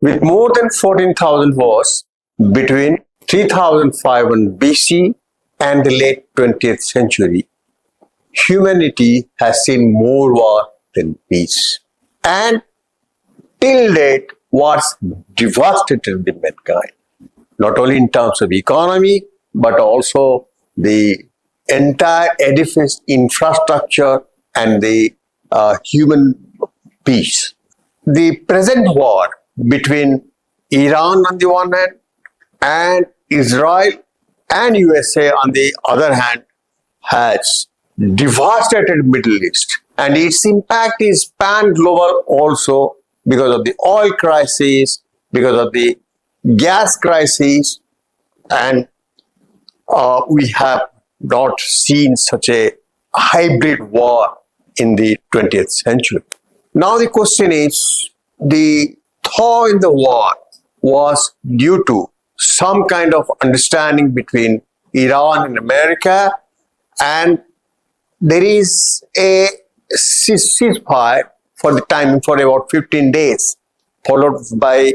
With more than 14,000 wars between 3500 BC and the late 20th century, humanity has seen more war than peace. And till date, wars devastated the mankind, not only in terms of economy, but also the entire edifice, infrastructure, and the human peace. The present war between Iran on the one hand and Israel and USA on the other hand has devastated Middle East, and its impact is pan-global also because of the oil crisis, because of the gas crisis, and we have not seen such a hybrid war in the 20th century. Now the question is, the thaw in the war was due to some kind of understanding between Iran and America, and there is a ceasefire for the time for about 15 days, followed by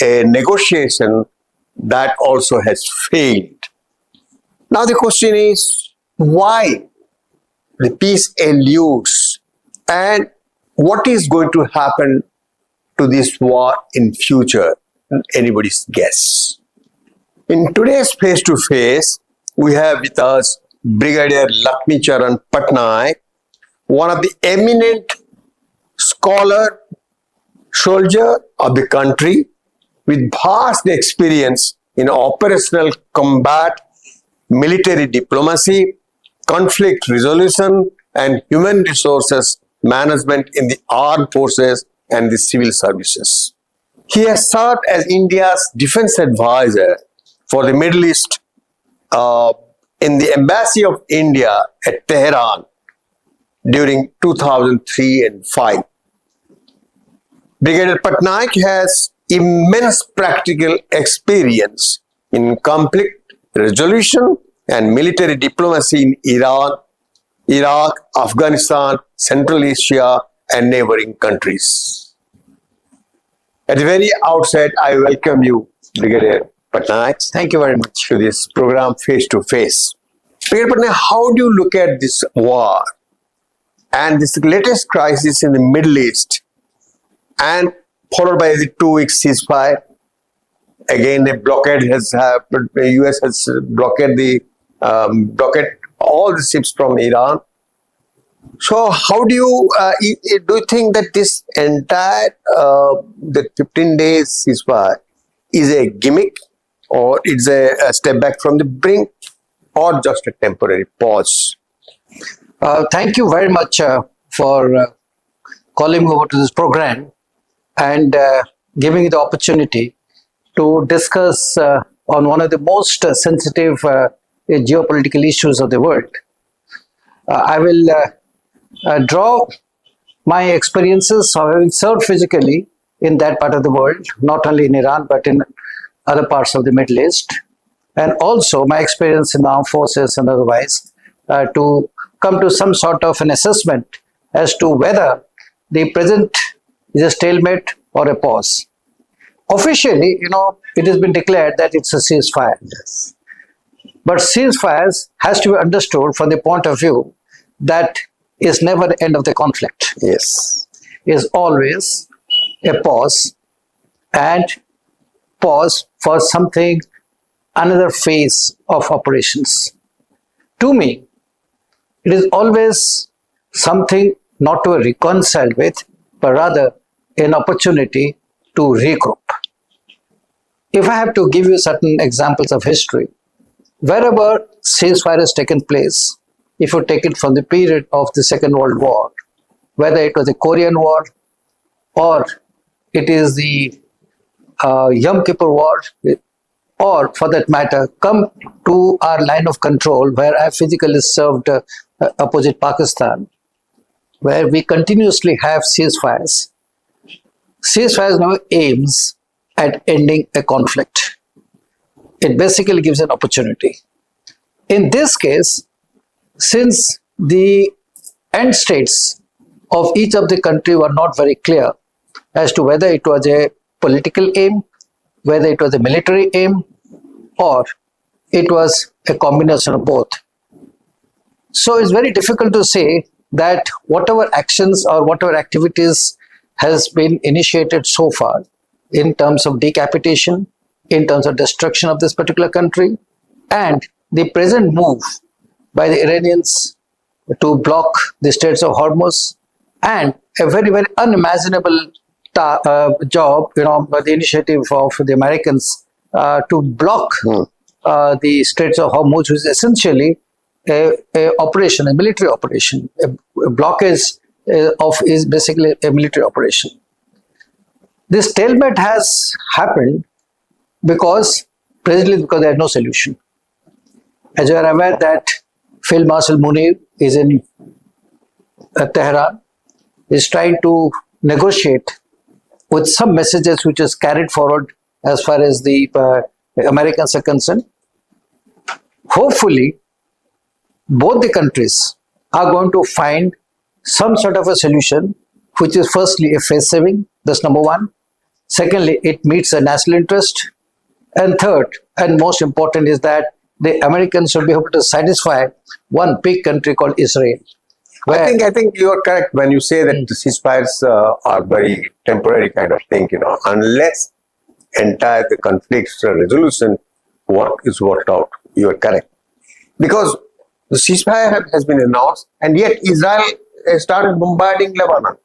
a negotiation that also has failed. Now the question is, why the peace eludes, and what is going to happen to this war in future? Anybody's guess. In today's face-to-face, we have with us Brigadier Lakshmicharan Patnaik, one of the eminent scholar, soldier of the country with vast experience in operational combat, military diplomacy, conflict resolution, and human resources management in the armed forces and the civil services. He has served as India's defense advisor for the Middle East in the Embassy of India at Tehran during 2003 and 5. Brigadier Patnaik has immense practical experience in conflict resolution and military diplomacy in Iran, Iraq, Afghanistan, Central Asia, and neighboring countries. At the very outset, I welcome you, Brigadier Patnaik. Thank you very much. To this program Face to Face. Brigadier Patnaik, how do you look at this war and this latest crisis in the Middle East, and followed by the 2-week ceasefire? Again, a blockade has happened. The US has blockaded all the ships from Iran. So, how do you think that this entire the 15 days ceasefire is a gimmick, or it's a step back from the brink, or just a temporary pause? Thank you very much for calling me over to this program and giving me the opportunity to discuss on one of the most sensitive geopolitical issues of the world. I will draw my experiences of having served physically in that part of the world, not only in Iran, but in other parts of the Middle East, and also my experience in the armed forces and otherwise, to come to some sort of an assessment as to whether the present is a stalemate or a pause. Officially, it has been declared that it's a ceasefire. Yes. But ceasefires has to be understood from the point of view that is never the end of the conflict. Yes. Is always a pause, and pause for something, another phase of operations. To me, it is always something not to be reconciled with, but rather an opportunity to regroup. If I have to give you certain examples of history, wherever ceasefire has taken place, if you take it from the period of the Second World War, whether it was the Korean War or it is the Yom Kippur War, or for that matter, come to our line of control where I physically served opposite Pakistan, where we continuously have ceasefires. Ceasefires now aims at ending a conflict. It basically gives an opportunity. In this case, since the end states of each of the country were not very clear as to whether it was a political aim, whether it was a military aim, or it was a combination of both. So it's very difficult to say that whatever actions or whatever activities has been initiated so far in terms of decapitation, in terms of destruction of this particular country, and the present move by the Iranians to block the Straits of Hormuz, and a very, very unimaginable job, by the initiative of the Americans to block the Straits of Hormuz, which is essentially a military operation. A blockage is basically a military operation. This stalemate has happened presently because there is no solution. As you are aware that Field Marshal Munir is in Tehran, is trying to negotiate with some messages which is carried forward as far as the Americans are concerned. Hopefully, both the countries are going to find some sort of a solution, which is firstly a face saving, that's number one. Secondly, it meets the national interest. And third, and most important, is that the Americans should be able to satisfy one big country called Israel. I think you are correct when you say that the ceasefires are very temporary kind of thing, unless the conflict's resolution is worked out. You are correct. Because the ceasefire has been announced, and yet Israel started bombarding Lebanon.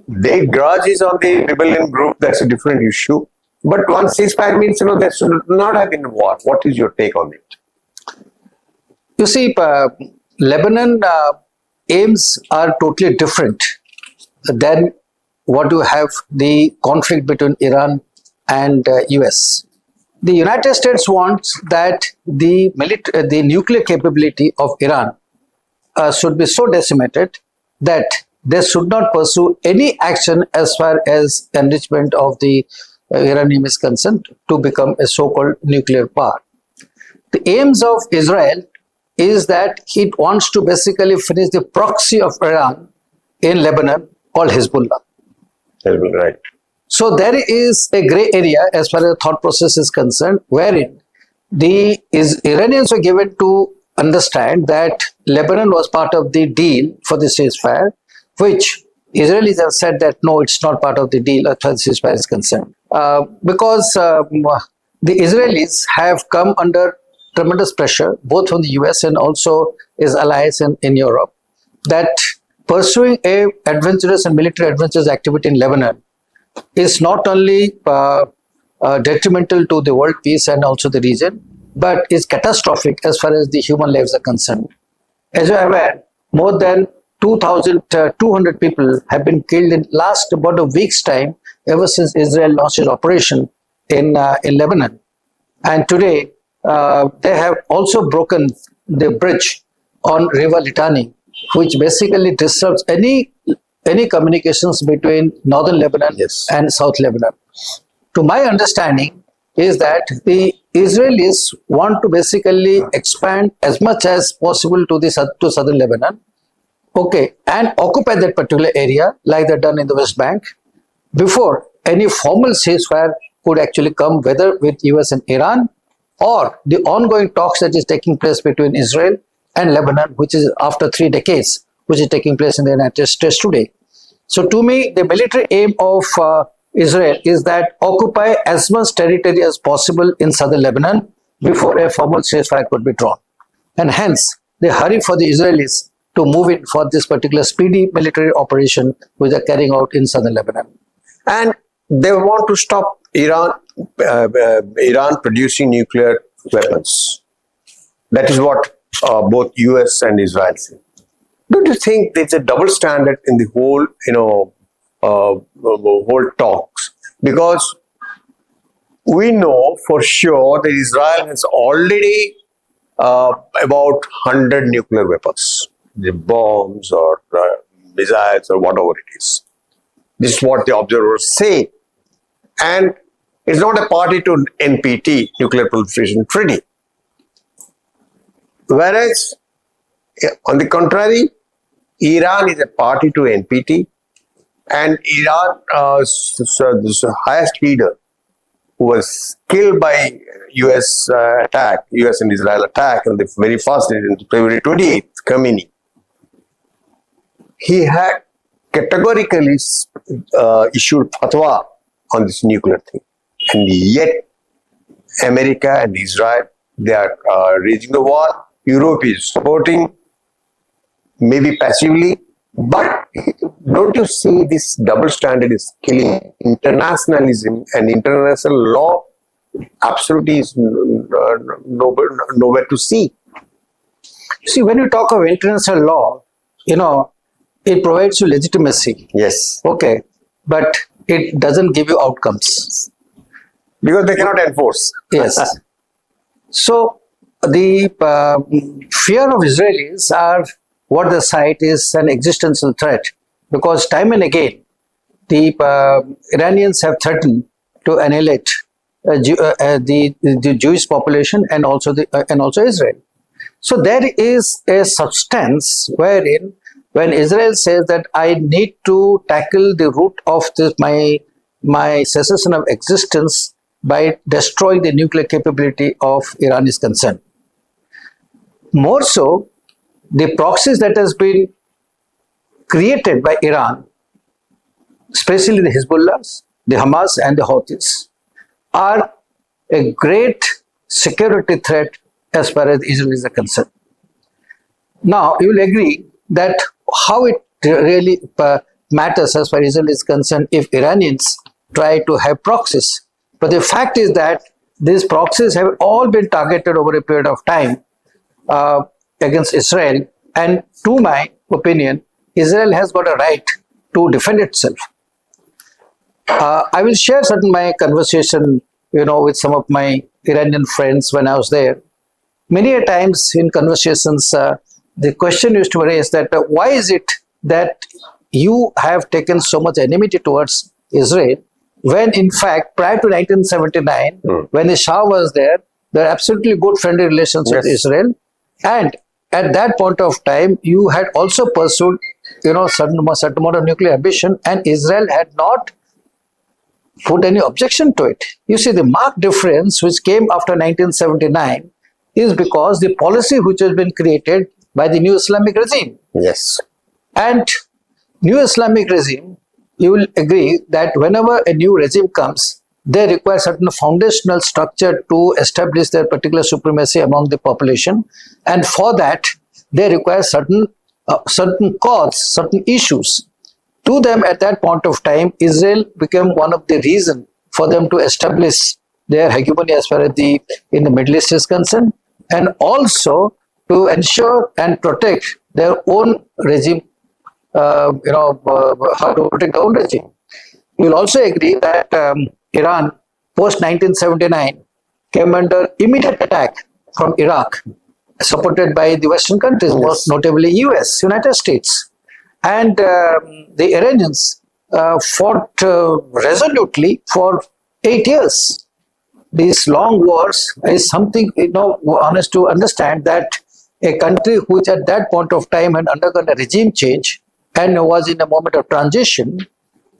Their grudge is on the rebellion group, that's a different issue. But one ceasefire means, there should not have been war. What is your take on it? You see, Lebanon aims are totally different than what you have the conflict between Iran and US. The United States wants that the nuclear capability of Iran should be so decimated that they should not pursue any action as far as enrichment of the uranium is concerned to become a so-called nuclear power. The aims of Israel is that it wants to basically finish the proxy of Iran in Lebanon called Hezbollah. Right. So there is a gray area as far as the thought process is concerned, wherein the Iranians were given to understand that Lebanon was part of the deal for the ceasefire, which Israelis have said that no, it's not part of the deal as far as the ceasefire is concerned. Because the Israelis have come under tremendous pressure, both from the US and also its allies in Europe, that pursuing a adventurous and military adventurous activity in Lebanon is not only detrimental to the world peace and also the region, but is catastrophic as far as the human lives are concerned. As you are aware, more than 2,200 people have been killed in last about a week's time ever since Israel launched its operation in Lebanon. And today, they have also broken the bridge on River Litani, which basically disrupts any communications between northern Lebanon and south Lebanon. To my understanding is that the Israelis want to basically expand as much as possible to southern Lebanon, and occupy that particular area like they've done in the West Bank before any formal ceasefire could actually come, whether with US and Iran or the ongoing talks that is taking place between Israel and Lebanon, which is after 3 decades, which is taking place in the United States today. So to me, the military aim of Israel is that occupy as much territory as possible in southern Lebanon before a formal ceasefire could be drawn. And hence, the hurry for the Israelis to move in for this particular speedy military operation which they are carrying out in southern Lebanon. And they want to stop Iran producing nuclear weapons. That is what both US and Israel say. Don't you think there's a double standard in the whole, whole talks? Because we know for sure that Israel has already about 100 nuclear weapons, the bombs or missiles or whatever it is. This is what the observers say. And it's not a party to NPT, Nuclear Proliferation Treaty. Whereas, on the contrary, Iran is a party to NPT And Iran, this highest leader who was killed by US attack, US and Israel attack on the very first day, February 28th, Khamenei, he had categorically issued fatwa on this nuclear thing. And yet, America and Israel, they are raging the war. Europe is supporting, maybe passively. But don't you see this double standard is killing internationalism and international law? Absolutely is nowhere to see. See, when you talk of international law, it provides you legitimacy. Yes. Okay. But it doesn't give you outcomes. Because they cannot enforce. Yes. So, the fear of Israelis are what they cite is an existential threat, because time and again the Iranians have threatened to annihilate the Jewish population and also Israel. So there is a substance wherein, when Israel says that I need to tackle the root of my cessation of existence by destroying the nuclear capability of Iran is concerned. More so, the proxies that has been created by Iran, especially the Hezbollahs, the Hamas and the Houthis, are a great security threat as far as Israel is concerned. Now, you will agree that how it really matters as far as Israel is concerned if Iranians try to have proxies. But the fact is that these proxies have all been targeted over a period of time against Israel, and to my opinion, Israel has got a right to defend itself. I will share certain my conversation, with some of my Iranian friends when I was there. Many a times in conversations, the question used to be raised that why is it that you have taken so much enmity towards Israel, when in fact prior to 1979, when the Shah was there were absolutely good friendly relations with Israel, and at that point of time you had also pursued certain amount of nuclear ambition, and Israel had not put any objection to it. You see, the marked difference which came after 1979 is because the policy which has been created by the new Islamic regime. Yes. And new Islamic regime, you will agree that whenever a new regime comes, they require certain foundational structure to establish their particular supremacy among the population, and for that they require certain cause, certain issues. To them at that point of time, Israel became one of the reasons for them to establish their hegemony as far as in the Middle East is concerned, and also to ensure and protect their own regime, how to protect their own regime. You will also agree that Iran, post 1979, came under immediate attack from Iraq, supported by the Western countries, most notably US, United States. And the Iranians fought resolutely for 8 years. These long wars is something, one has to understand that a country which at that point of time had undergone a regime change and was in a moment of transition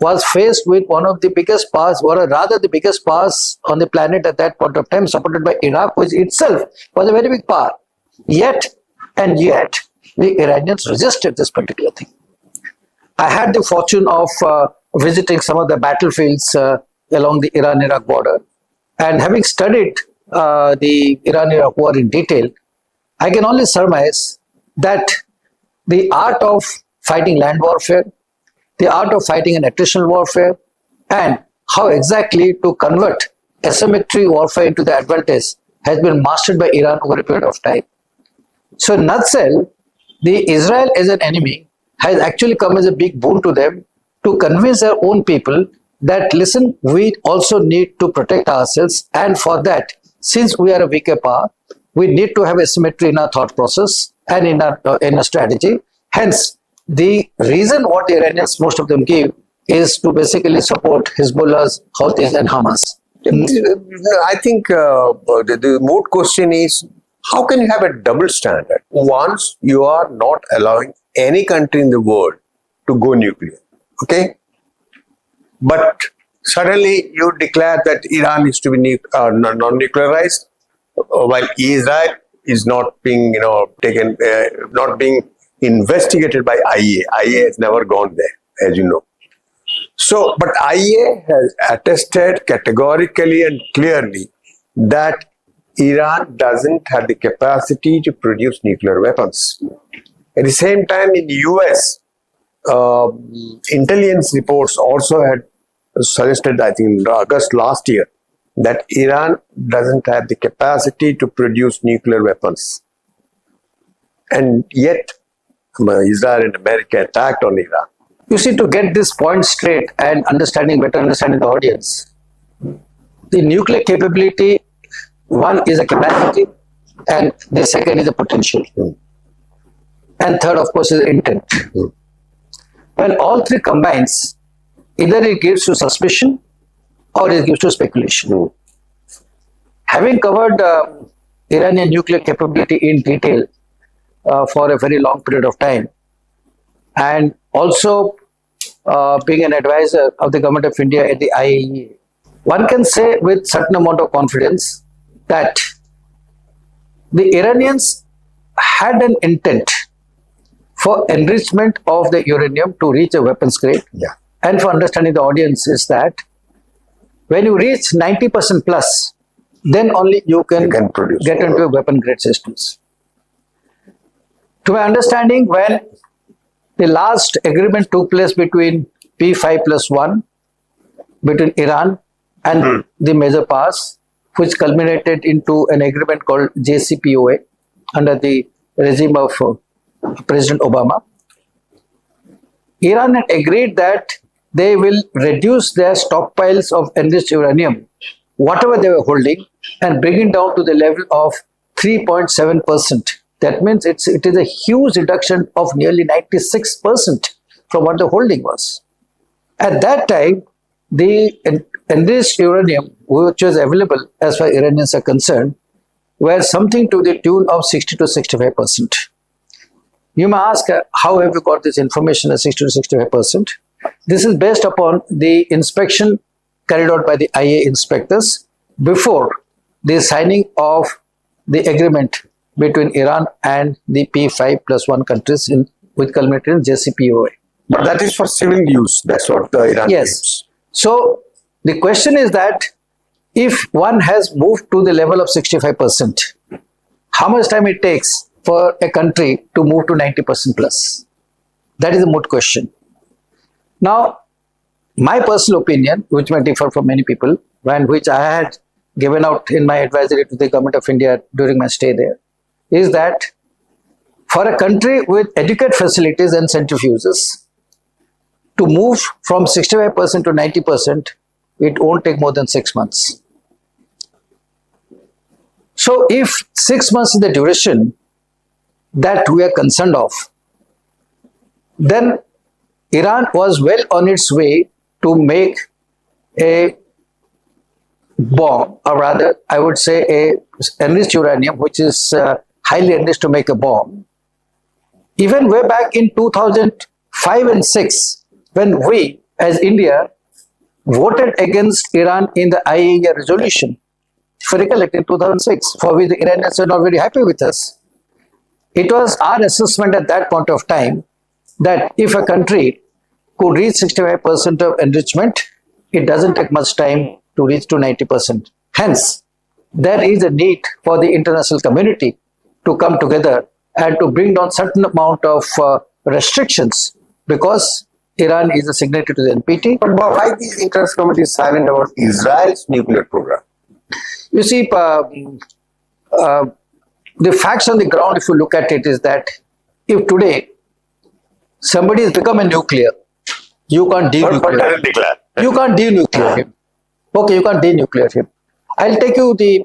was faced with one of the biggest powers, or rather the biggest powers on the planet at that point of time, supported by Iraq, which itself was a very big power. Yet, the Iranians resisted this particular thing. I had the fortune of visiting some of the battlefields along the Iran-Iraq border, and having studied the Iran-Iraq war in detail, I can only surmise that the art of fighting land warfare, the art of fighting an attritional warfare, and how exactly to convert asymmetry warfare into the advantage has been mastered by Iran over a period of time. So in a nutshell, the Israel as an enemy has actually come as a big boon to them to convince their own people that, listen, we also need to protect ourselves, and for that, since we are a weaker power, we need to have asymmetry in our thought process and in our strategy. Hence, the reason what the Iranians, most of them give, is to basically support Hezbollahs, Houthis and Hamas. I think the moot question is, how can you have a double standard once you are not allowing any country in the world to go nuclear? Okay? but suddenly you declare that Iran is to be non-nuclearized, while Israel is not being, taken, not being investigated by IAEA. IAEA has never gone there, as you know. So, but IAEA has attested categorically and clearly that Iran doesn't have the capacity to produce nuclear weapons. At the same time, in the US, intelligence reports also had suggested, I think in August last year, that Iran doesn't have the capacity to produce nuclear weapons. And yet, Israel and America attacked on Iran. You see, to get this point straight and better understanding the audience, the nuclear capability, one is a capacity, and the second is a potential. And third, of course, is intent. When all three combines, either it gives you suspicion or it gives you speculation. Having covered Iranian nuclear capability in detail for a very long period of time, and also being an advisor of the government of India at the IAEA, one can say with certain amount of confidence that the Iranians had an intent for enrichment of the uranium to reach a weapons grade. Yeah. And for understanding the audience is that when you reach 90% plus, then only you can get into a weapon grade systems. To my understanding, when the last agreement took place between P5+1 between Iran and the major powers, which culminated into an agreement called JCPOA under the regime of President Obama, Iran had agreed that they will reduce their stockpiles of enriched uranium, whatever they were holding, and bring it down to the level of 3.7%. That means it is a huge reduction of nearly 96% from what the holding was. At that time, the enriched uranium, which was available as far as Iranians are concerned, were something to the tune of 60 to 65%. You may ask, how have you got this information at 60 to 65%? This is based upon the inspection carried out by the IAEA inspectors before the signing of the agreement between Iran and the P5+1 countries which culminated in JCPOA. But that is for civil use. That's what the Iran Yes. So the question is that if one has moved to the level of 65%, how much time it takes for a country to move to 90% plus? That is a moot question. Now, my personal opinion, which may differ from many people, and which I had given out in my advisory to the government of India during my stay there, is that for a country with adequate facilities and centrifuges to move from 65% to 90%, it won't take more than 6 months. So if 6 months is the duration that we are concerned of, then Iran was well on its way to make a bomb, or rather I would say a enriched uranium, which is highly enriched to make a bomb. Even way back in 2005 and 6, when we as India voted against Iran in the IAEA resolution, if you recollect, in 2006, for which the Iranians were not very happy with us. It was our assessment at that point of time that if a country could reach 65% of enrichment, it doesn't take much time to reach to 90%. Hence, there is a need for the international community to come together and to bring down certain amount of restrictions, because Iran is a signatory to the NPT. But why the international community is silent about Israel's nuclear program? You see, the facts on the ground, if you look at it, is that if today somebody has become a nuclear, you can't denuclear him. You can't denuclear him. Okay, you can't denuclear him. I'll take you the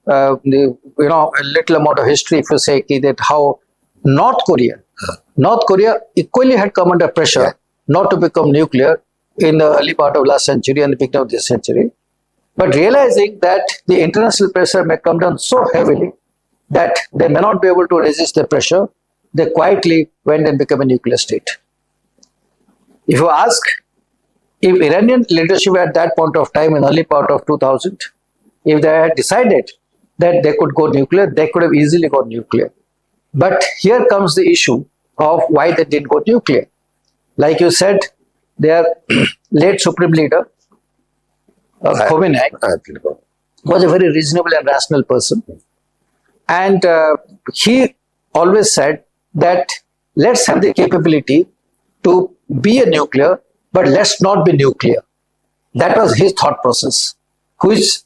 a little amount of history if you say that how North Korea equally had come under pressure not to become nuclear in the early part of last century and the beginning of this century. But realizing that the international pressure may come down so heavily that they may not be able to resist the pressure, they quietly went and became a nuclear state. If you ask, if Iranian leadership at that point of time, in early part of 2000, if they had decided that they could go nuclear, they could have easily gone nuclear. But here comes the issue of why they didn't go nuclear. Like you said, their late Supreme Leader, Khomeini, was a very reasonable and rational person. And he always said that let's have the capability to be a nuclear, but let's not be nuclear. That was his thought process, which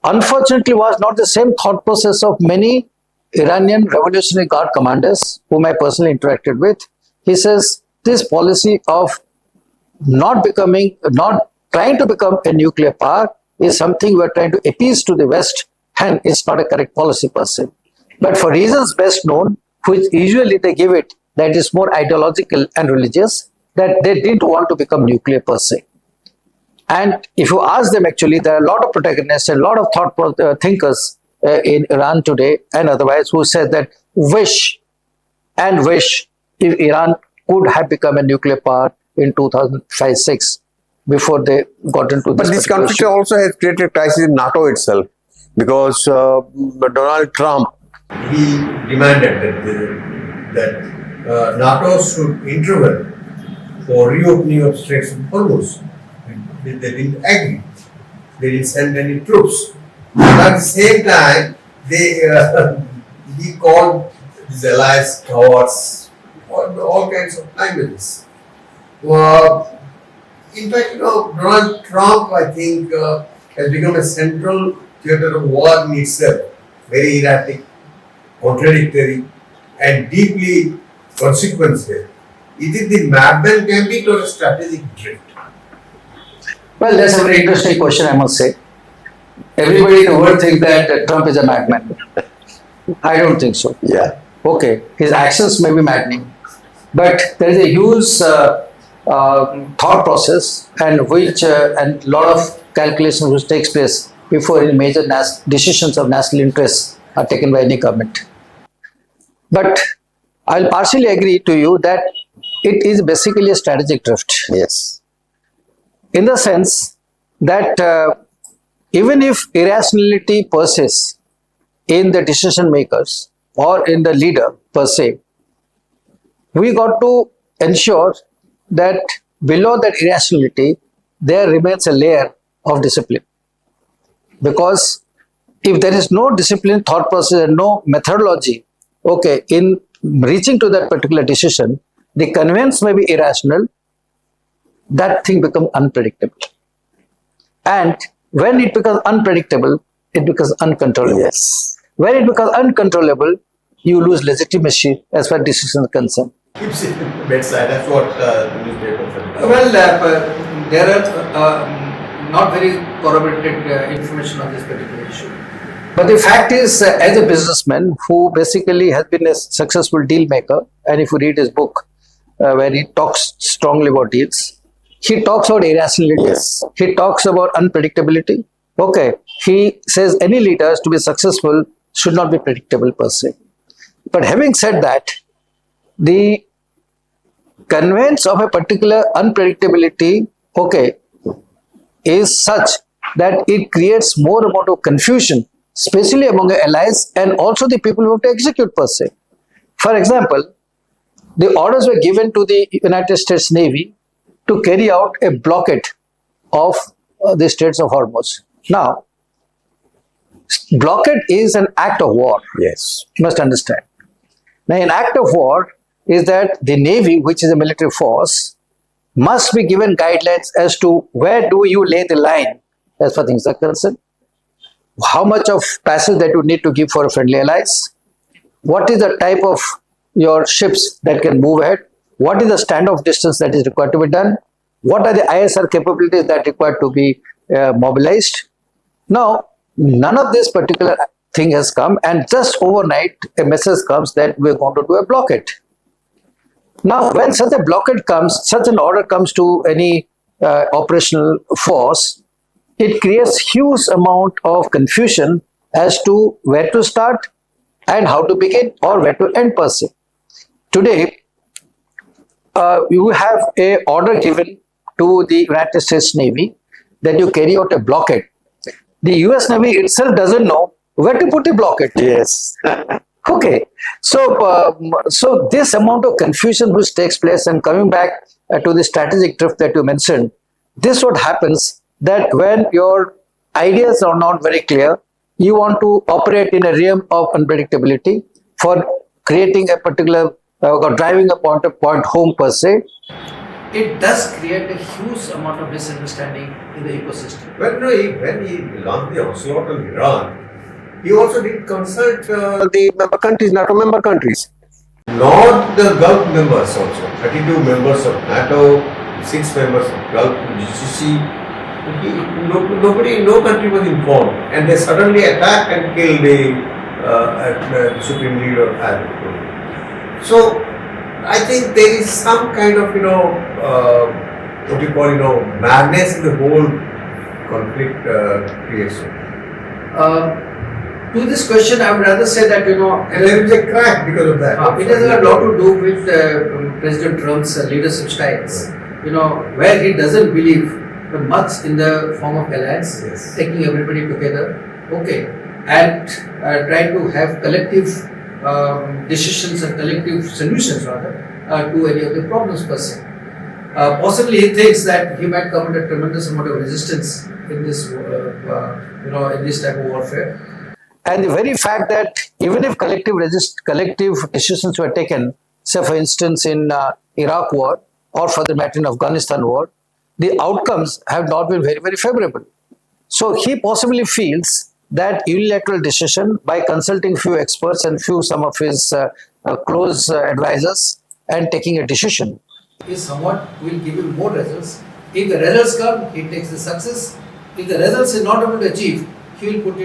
unfortunately was not the same thought process of many Iranian Revolutionary Guard commanders whom I personally interacted with. He says this policy of not trying to become a nuclear power is something we are trying to appease to the West, and it's not a correct policy per se. But for reasons best known, which usually they give it, that is more ideological and religious, that they didn't want to become nuclear per se. And if you ask them, actually, there are a lot of protagonists and a lot of thought thinkers in Iran today and otherwise who said that wish if Iran could have become a nuclear power in 2005-6 before they got into this. But this conflict issue. also has created a crisis in NATO itself, because Donald Trump, he demanded that NATO should intervene for reopening of Straits of Hormuz. They didn't agree. They didn't send any troops. But at the same time, he called his allies cowards, all kinds of languages. In fact, Donald Trump, I think, has become a central theater of war in itself. Very erratic, contradictory, and deeply consequential. Is it the madman gambit or a strategic drift? Well, that's a very interesting question, I must say. Everybody in the world thinks that Trump is a madman. I don't think so. Yeah. Okay, his actions may be maddening, but there is a huge thought process and a lot of calculations which takes place before any major decisions of national interest are taken by any government. But I'll partially agree to you that it is basically a strategic drift. Yes. In the sense that even if irrationality persists in the decision makers or in the leader per se, we got to ensure that below that irrationality, there remains a layer of discipline. Because if there is no discipline, thought process and no methodology, okay, in reaching to that particular decision, the conveyance may be irrational, that thing becomes unpredictable. And when it becomes unpredictable, it becomes uncontrollable. Yes. When it becomes uncontrollable, you lose legitimacy as far as decisions are concerned. Keeps it at the bedside. That's what the newspaper said. Well, there are not very corroborated information on this particular issue. But the fact is, as a businessman who basically has been a successful deal maker, and if you read his book where he talks strongly about deals, he talks about irrationality. Yes. He talks about unpredictability. Okay. He says any leaders to be successful should not be predictable per se. But having said that, the conveyance of a particular unpredictability, okay, is such that it creates more amount of confusion, especially among the allies and also the people who have to execute per se. For example, the orders were given to the United States Navy to carry out a blockade of the Straits of Hormuz. Now, blockade is an act of war. Yes. You must understand. Now, an act of war is that the Navy, which is a military force, must be given guidelines as to where do you lay the line as far as things are concerned, how much of passage that you need to give for friendly allies, what is the type of your ships that can move ahead, what is the standoff distance that is required to be done, what are the ISR capabilities that are required to be mobilized. Now, none of this particular thing has come, and just overnight a message comes that we're going to do a blockade. Now, when such a blockade comes, such an order comes to any operational force, it creates huge amount of confusion as to where to start and how to begin or where to end per se. Today, you have a order given to the United States Navy that you carry out a blockade, the US Navy itself doesn't know where to put the blockade. Yes. Okay, so this amount of confusion which takes place, and coming back to the strategic drift that you mentioned, this what happens that when your ideas are not very clear, you want to operate in a realm of unpredictability for creating a particular or driving a point home per se. It does create a huge amount of misunderstanding in the ecosystem. Well, no, when he launched the onslaught on Iran, he also did consult the member countries, NATO member countries. Not the Gulf members also. 32 members of NATO, 6 members of Gulf GCC. No country was informed, and they suddenly attacked and killed the supreme leader of Al. So I think there is some kind of what you call madness in the whole conflict creation. To this question, I would rather say that and there is a crack because of that. It has a lot to do with President Trump's leadership styles. Where he doesn't believe much in the form of alliance, Yes. taking everybody together, okay, and trying to have collective decisions and collective solutions rather to any of the problems per se. Possibly he thinks that he might come under tremendous amount of resistance in this, in this type of warfare. And the very fact that even if collective decisions were taken, say for instance in Iraq war or for the matter in Afghanistan war, the outcomes have not been very, very favorable. So he possibly feels that unilateral decision by consulting few experts and some of his close advisors and taking a decision is somewhat will give him more results. If the results come, he takes the success. If the results is not able to achieve, he will put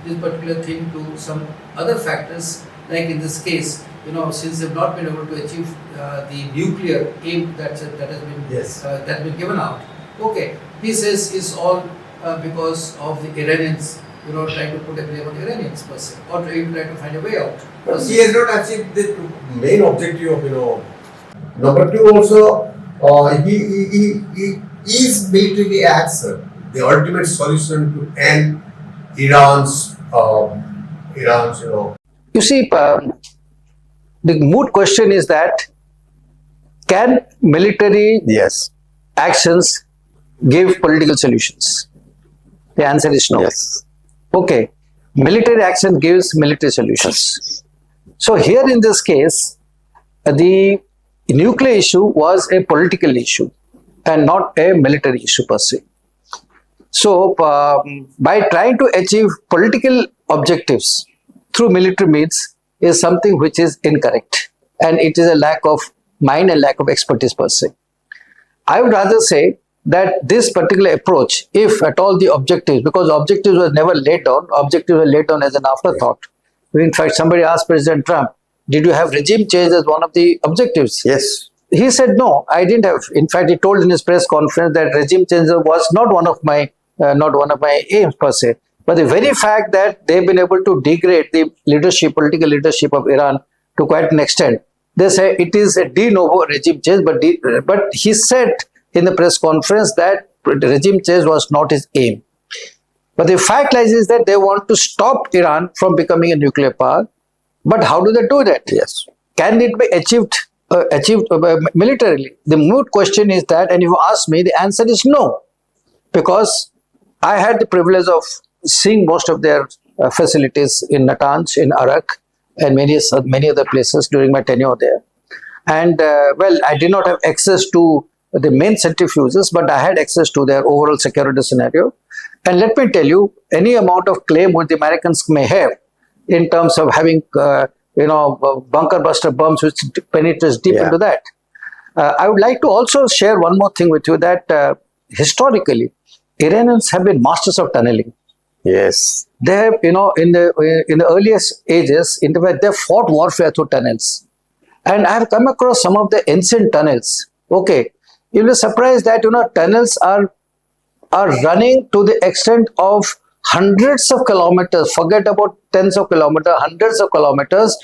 this particular thing to some other factors, like in this case, since they've not been able to achieve the nuclear aim that has been given out. Okay, he says it's all because of the Iranians, trying to put a blame on the Iranians per se, or trying to find a way out. But he has not achieved the main objective of Number two, also he is militarily acts the ultimate solution to end Iran's. You see, the moot question is that can military actions give political solutions? The answer is no. Yes. Okay, military action gives military solutions. So here in this case, the nuclear issue was a political issue and not a military issue per se. So by trying to achieve political objectives through military means is something which is incorrect, and it is a lack of mind and lack of expertise per se. I would rather say that this particular approach, if at all the objectives, because objectives were never laid down, objectives were laid down as an afterthought. In fact, somebody asked President Trump, did you have regime change as one of the objectives? Yes. He said, no, I didn't have. In fact, he told in his press conference that regime change was not one of my aims per se. But the very fact that they've been able to degrade the leadership, political leadership of Iran to quite an extent, they say it is a de novo regime change. But he said in the press conference that regime change was not his aim. But the fact lies is that they want to stop Iran from becoming a nuclear power. But how do they do that? Yes. Can it be achieved militarily? The moot question is that, and if you ask me, the answer is no. Because I had the privilege of seeing most of their facilities in Natanz, in Arak, and many other places during my tenure there. And well, I did not have access to the main centrifuges, but I had access to their overall security scenario. And let me tell you, any amount of claim which the Americans may have in terms of having, bunker buster bombs which penetrates deep into that. I would like to also share one more thing with you that historically, Iranians have been masters of tunneling. Yes. They have, in the earliest ages, in the way they fought warfare through tunnels. And I have come across some of the ancient tunnels. Okay, you'll be surprised that, tunnels are running to the extent of hundreds of kilometers, forget about tens of kilometers, hundreds of kilometers,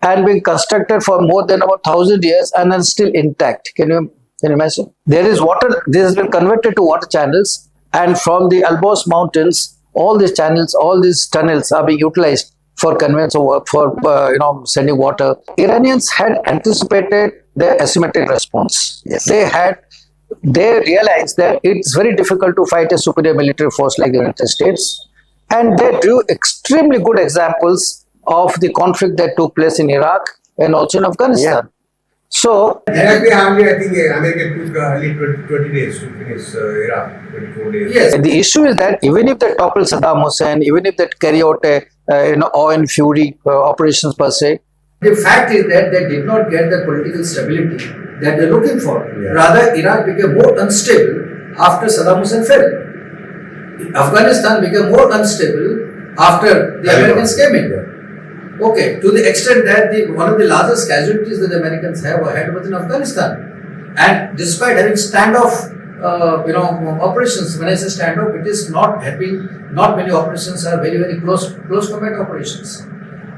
and being constructed for more than about 1,000 years and are still intact. Can you Can you imagine? There is water, this has been converted to water channels, and from the Alborz mountains, all these channels, all these tunnels are being utilized for conveyance of work, for sending water. Iranians had anticipated their asymmetric response. Yes. They realized that it's very difficult to fight a superior military force like the United States, and they drew extremely good examples of the conflict that took place in Iraq and also in Afghanistan. Yeah. So, Iraq, I think America took only 20 days to finish Iraq, 24 days. yes, the issue is that even if they topple Saddam Hussein, even if they carry out a awe and fury operations per se, the fact is that they did not get the political stability that they're looking for. Yeah. Rather, Iraq became more unstable after Saddam Hussein fell. Afghanistan became more unstable after the Americans came in. Okay, to the extent that one of the largest casualties that the Americans had was in Afghanistan. And despite having standoff operations, when I say standoff, it is not many operations are very close combat operations.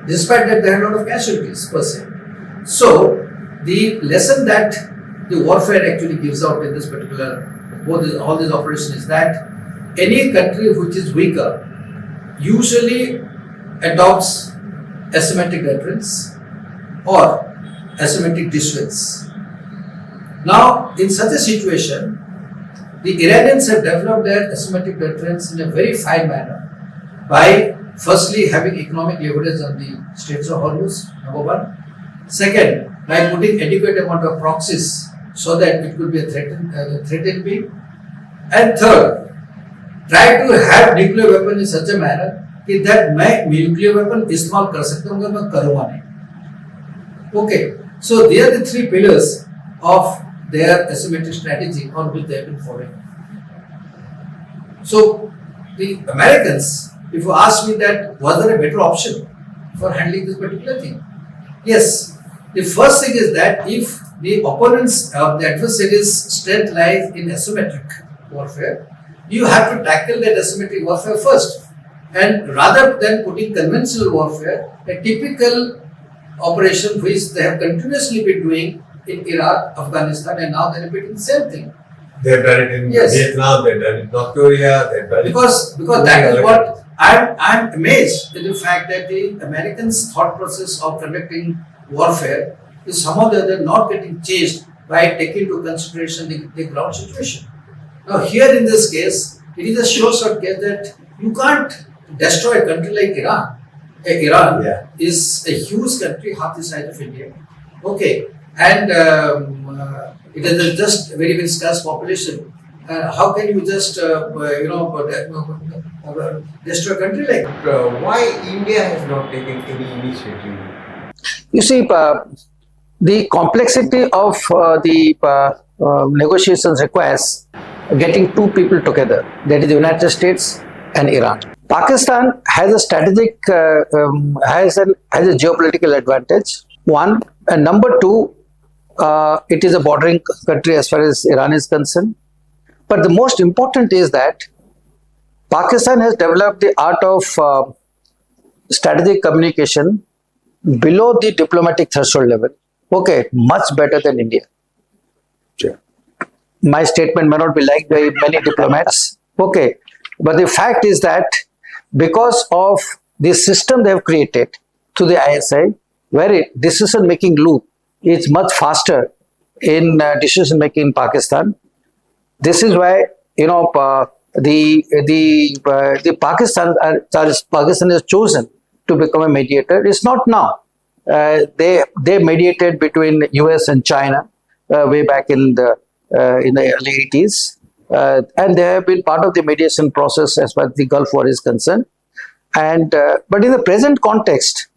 Despite that, they had a lot of casualties per se. So, the lesson that the warfare actually gives out in this particular, all these operations is that any country which is weaker usually adopts asymmetric deterrence or asymmetric dissuades. Now, in such a situation, the Iranians have developed their asymmetric deterrence in a very fine manner by firstly having economic leverage on the Straits of Hormuz, number one. Second, by putting adequate amount of proxies so that it could be a threatened being. And third, try to have nuclear weapon in such a manner that मैं nuclear weapon इस्तेमाल कर सकता हूँ, मैं करूँगा नहीं. Okay, so they are the three pillars of their asymmetric strategy on which they have been following. So the Americans, if you ask me that was there a better option for handling this particular thing? Yes. The first thing is that if the opponent's, the adversary's strength lies in asymmetric warfare, you have to tackle that asymmetric warfare first. And rather than putting conventional warfare, a typical operation which they have continuously been doing in Iraq, Afghanistan, and now they are repeating the same thing. They've done it in Yes. Vietnam, they've done it in North Korea, they've done it. Because that is what I'm amazed at the fact that the Americans' thought process of conducting warfare is somehow or the other not getting changed by taking into consideration the ground situation. Now here in this case, it is a sure-shot case that you can't destroy a country like Iran. Iran is a huge country, half the size of India. Okay, and it has a just very scarce population. How can you just destroy a country like that? Why India has not taken any initiative? you see, the complexity of the negotiations requires getting two people together, that is the United States and Iran. Pakistan has a strategic, has a geopolitical advantage, one, and number two, it is a bordering country as far as Iran is concerned. But the most important is that Pakistan has developed the art of strategic communication below the diplomatic threshold level. Okay, much better than India. Sure. My statement may not be liked by many diplomats. Okay, but the fact is that because of the system they have created to the ISI, where decision-making loop is much faster in decision-making in Pakistan. This is why Pakistan is chosen to become a mediator. It's not now. They mediated between US and China way back in the early 80s, and they have been part of the mediation process as far as the Gulf War is concerned. And but in the present context,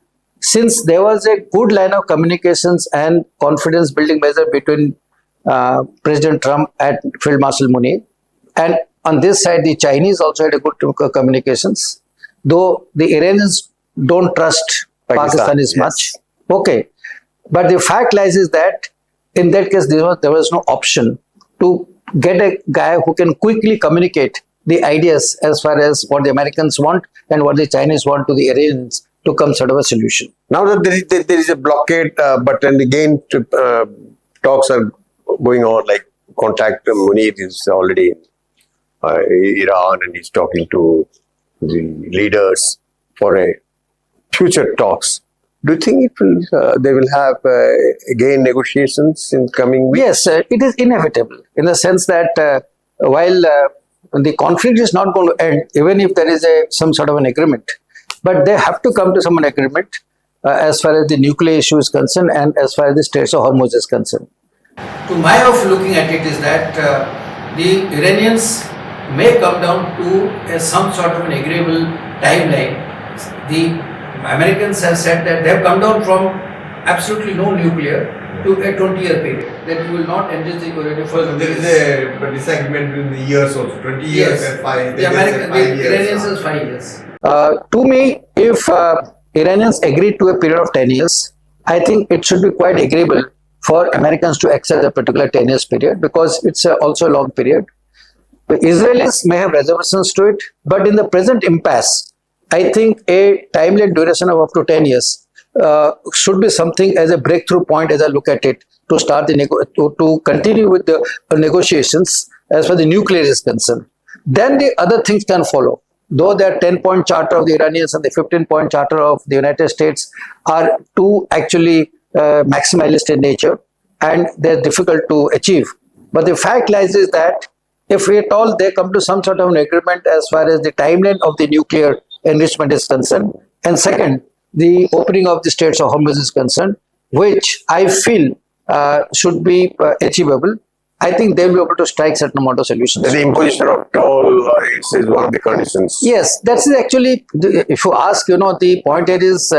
since there was a good line of communications and confidence building measure between President Trump and Field Marshal Munir, and on this side the Chinese also had a good communications, though the Iranians don't trust Pakistanis much. Okay, but the fact lies is that in that case there was no option to get a guy who can quickly communicate the ideas as far as what the Americans want and what the Chinese want to the Iranians to come sort of a solution. Now that there is a blockade, but then again talks are going on, like contact Munir is already in Iran, and he's talking to the leaders for a future talks. Do you think they will have again negotiations in coming weeks? Yes, it is inevitable in the sense that while the conflict is not going to end, even if there is some sort of an agreement, but they have to come to some agreement as far as the nuclear issue is concerned and as far as the Straits of Hormuz is concerned. To my way of looking at it is that the Iranians may come down to some sort of an agreeable timeline. The Americans have said that they have come down from absolutely no nuclear to a 20-year period, that you will not engage the uranium for So there is a disagreement between the years also, 20 years and 5 the Iranians has 5 years. To me, if Iranians agree to a period of 10 years, I think it should be quite agreeable for Americans to accept a particular 10 years period, because it's also a long period. The Israelis may have reservations to it, but in the present impasse, I think a timeline duration of up to 10 years should be something as a breakthrough point, as I look at it, to start the to continue with the negotiations as far as the nuclear is concerned. Then the other things can follow. Though the 10-point charter of the Iranians and the 15-point charter of the United States are too actually maximalist in nature, and they're difficult to achieve. But the fact lies is that if at all they come to some sort of an agreement as far as the timeline of the nuclear enrichment is concerned, and second, the opening of the Straits of Hormuz is concerned, which I feel should be achievable, I think they'll be able to strike certain amount of solutions. The imposition of toll is one of the conditions. Yes, that's actually, if you ask, the point here is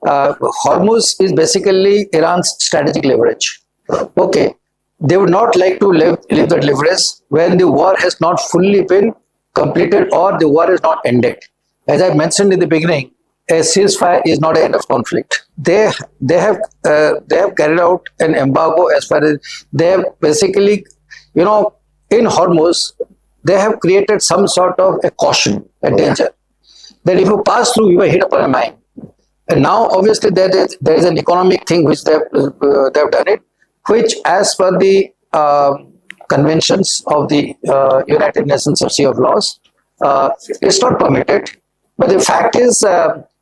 Hormuz is basically Iran's strategic leverage. Okay, they would not like to leave that leverage when the war has not fully been completed or the war is not ended. As I mentioned in the beginning, a ceasefire is not an end of conflict. They have carried out an embargo as far as they have basically, in Hormuz, they have created some sort of a caution, a danger, that if you pass through, you will hit upon a mine. And now, obviously, there is an economic thing which they have done it, which, as per the conventions of the United Nations Subsidy of Laws, is not permitted. But the fact is,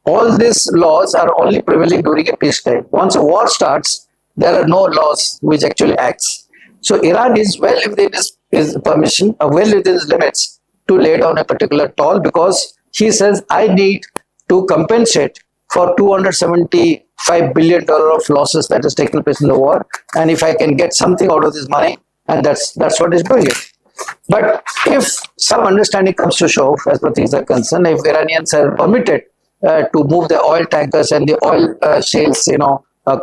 all these laws are only prevailing during a peacetime. Once a war starts, there are no laws which actually acts. So Iran is well within his permission, well within his limits to lay down a particular toll, because he says, I need to compensate for $275 billion of losses that has taken place in the war, and if I can get something out of this money, and that's what is doing it. But if some understanding comes to show, as far as things are concerned, if Iranians are permitted to move the oil tankers and the oil shales,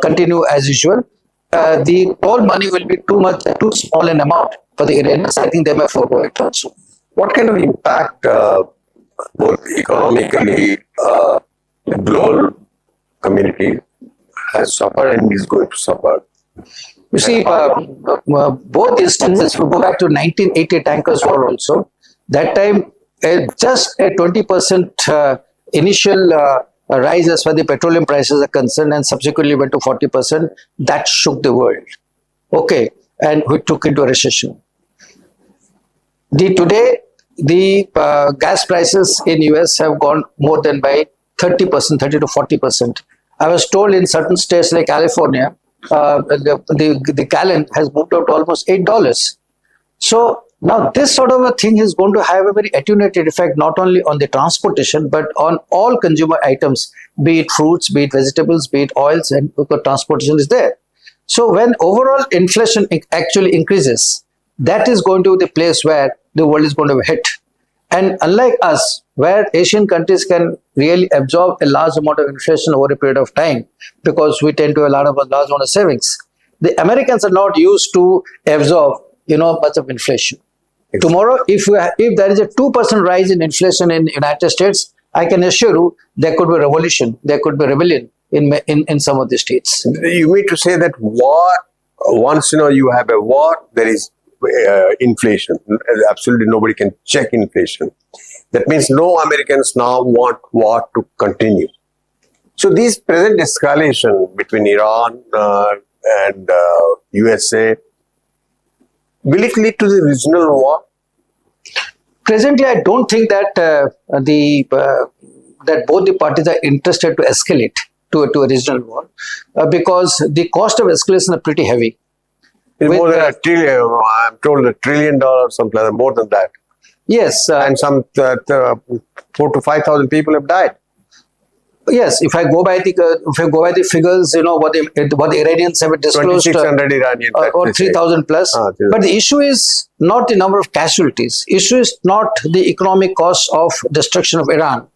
continue as usual, the toll money will be too small an amount for the Iranians. I think they may forego it also. What kind of impact, both economically, the global community has suffered and is going to suffer? You see, both instances, if we go back to 1980 tankers war also, that time just a 20% initial rise as far as the petroleum prices are concerned, and subsequently went to 40%, that shook the world. Okay, and we took into a recession. Today, the gas prices in US have gone more than by 30%, 30 to 40%. I was told in certain states like California, the gallon has moved up to almost $8. So now this sort of a thing is going to have a very attenuated effect, not only on the transportation, but on all consumer items, be it fruits, be it vegetables, be it oils, and the transportation is there. So when overall inflation actually increases, that is going to be the place where the world is going to hit. And unlike us, where Asian countries can really absorb a large amount of inflation over a period of time, because we tend to have a large amount of savings, the Americans are not used to absorb, much of inflation. Tomorrow, if there is a 2% rise in inflation in the United States, I can assure you there could be revolution, there could be rebellion in some of the states. You mean to say that war, once you have a war, there is inflation. Absolutely nobody can check inflation. That means no Americans now want war to continue. So this present escalation between Iran and USA, will it lead to the regional war? Presently, I don't think that that both the parties are interested to escalate to a regional war because the cost of escalation is pretty heavy. It's With, more than $1 trillion. I'm told $1 trillion, something like that, more than that. Yes, And some 4,000 to 5,000 people have died. yes. If I go by the figures, what the Iranians have disclosed, 2,600 Iranians. or 3,000 plus. But the issue is not the number of casualties. Issue is not the economic cost of destruction of Iran.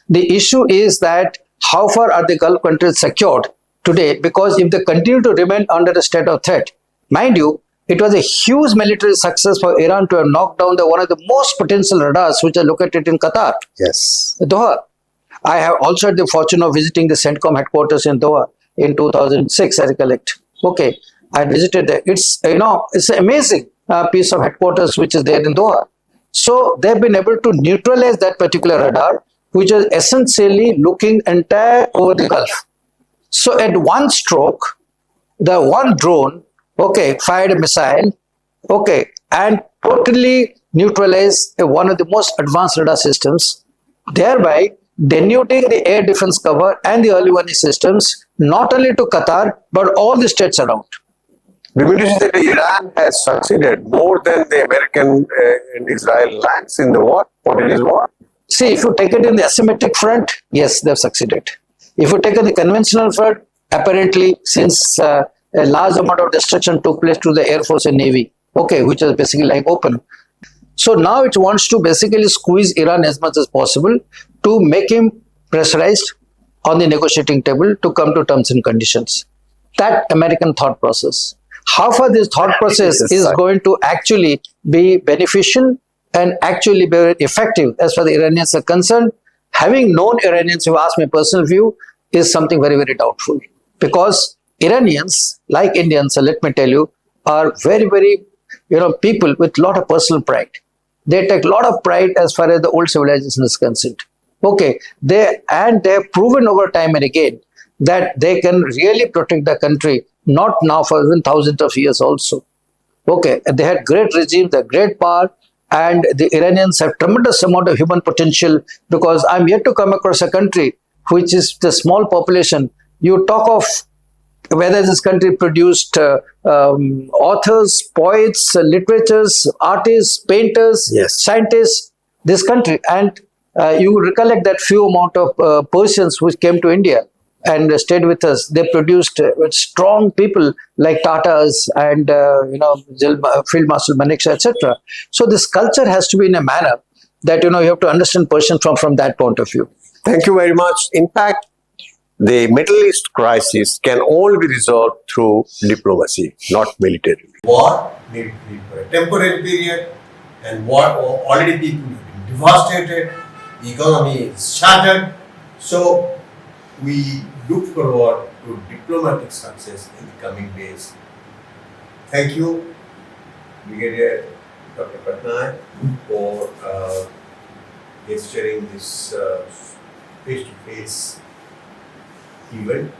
The issue is that how far are the Gulf countries secured today? Because if they continue to remain under a state of threat, mind you, it was a huge military success for Iran to have knocked down one of the most potential radars which are located in Qatar, Yes. Doha. I have also had the fortune of visiting the CENTCOM headquarters in Doha in 2006, I recollect. Okay, I visited there. It's it's an amazing piece of headquarters which is there in Doha. So they've been able to neutralize that particular radar, which is essentially looking entire over the Gulf. So at one stroke, the one drone, fired a missile, and totally neutralized one of the most advanced radar systems, thereby denuding the air defense cover and the early warning systems, not only to Qatar, but all the states around. The military that Iran has succeeded more than the American and Israel lands in the war, this war. See, if you take it in the asymmetric front, yes, they've succeeded. If you take it in the conventional front, apparently, since a large amount of destruction took place to the Air Force and Navy, which is basically like open. So now it wants to basically squeeze Iran as much as possible to make him pressurized on the negotiating table to come to terms and conditions. That American thought process. How far this thought process is going to actually be beneficial and actually be very effective as far as the Iranians are concerned, having known Iranians who asked my personal view, is something very, very doubtful. Because Iranians, like Indians, let me tell you, are very, very, people with a lot of personal pride. They take a lot of pride as far as the old civilization is concerned. They have proven over time and again that they can really protect the country, not now, for even thousands of years also. They had great regimes, they had great power, and the Iranians have tremendous amount of human potential, because I'm yet to come across a country which is the small population. You talk of whether this country produced authors, poets, literatures, artists, painters, scientists, this country. And you recollect that few amount of Persians which came to India and stayed with us. They produced strong people like Tatas and Field Marshal Manekshaw, etc. So this culture has to be in a manner that you have to understand Persian from that point of view. Thank you very much. In fact, the Middle East crisis can only be resolved through diplomacy, not militarily. War may be for a temporary period, and war already people have been devastated, the economy is shattered. So we look forward to diplomatic success in the coming days. Thank you, Brigadier Dr. Patnaik, for gesturing this face-to-face event,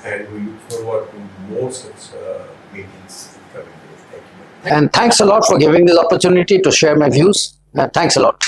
and we look forward to more such meetings in the coming days. Thank you. And thanks a lot for giving this opportunity to share my views. Thanks a lot.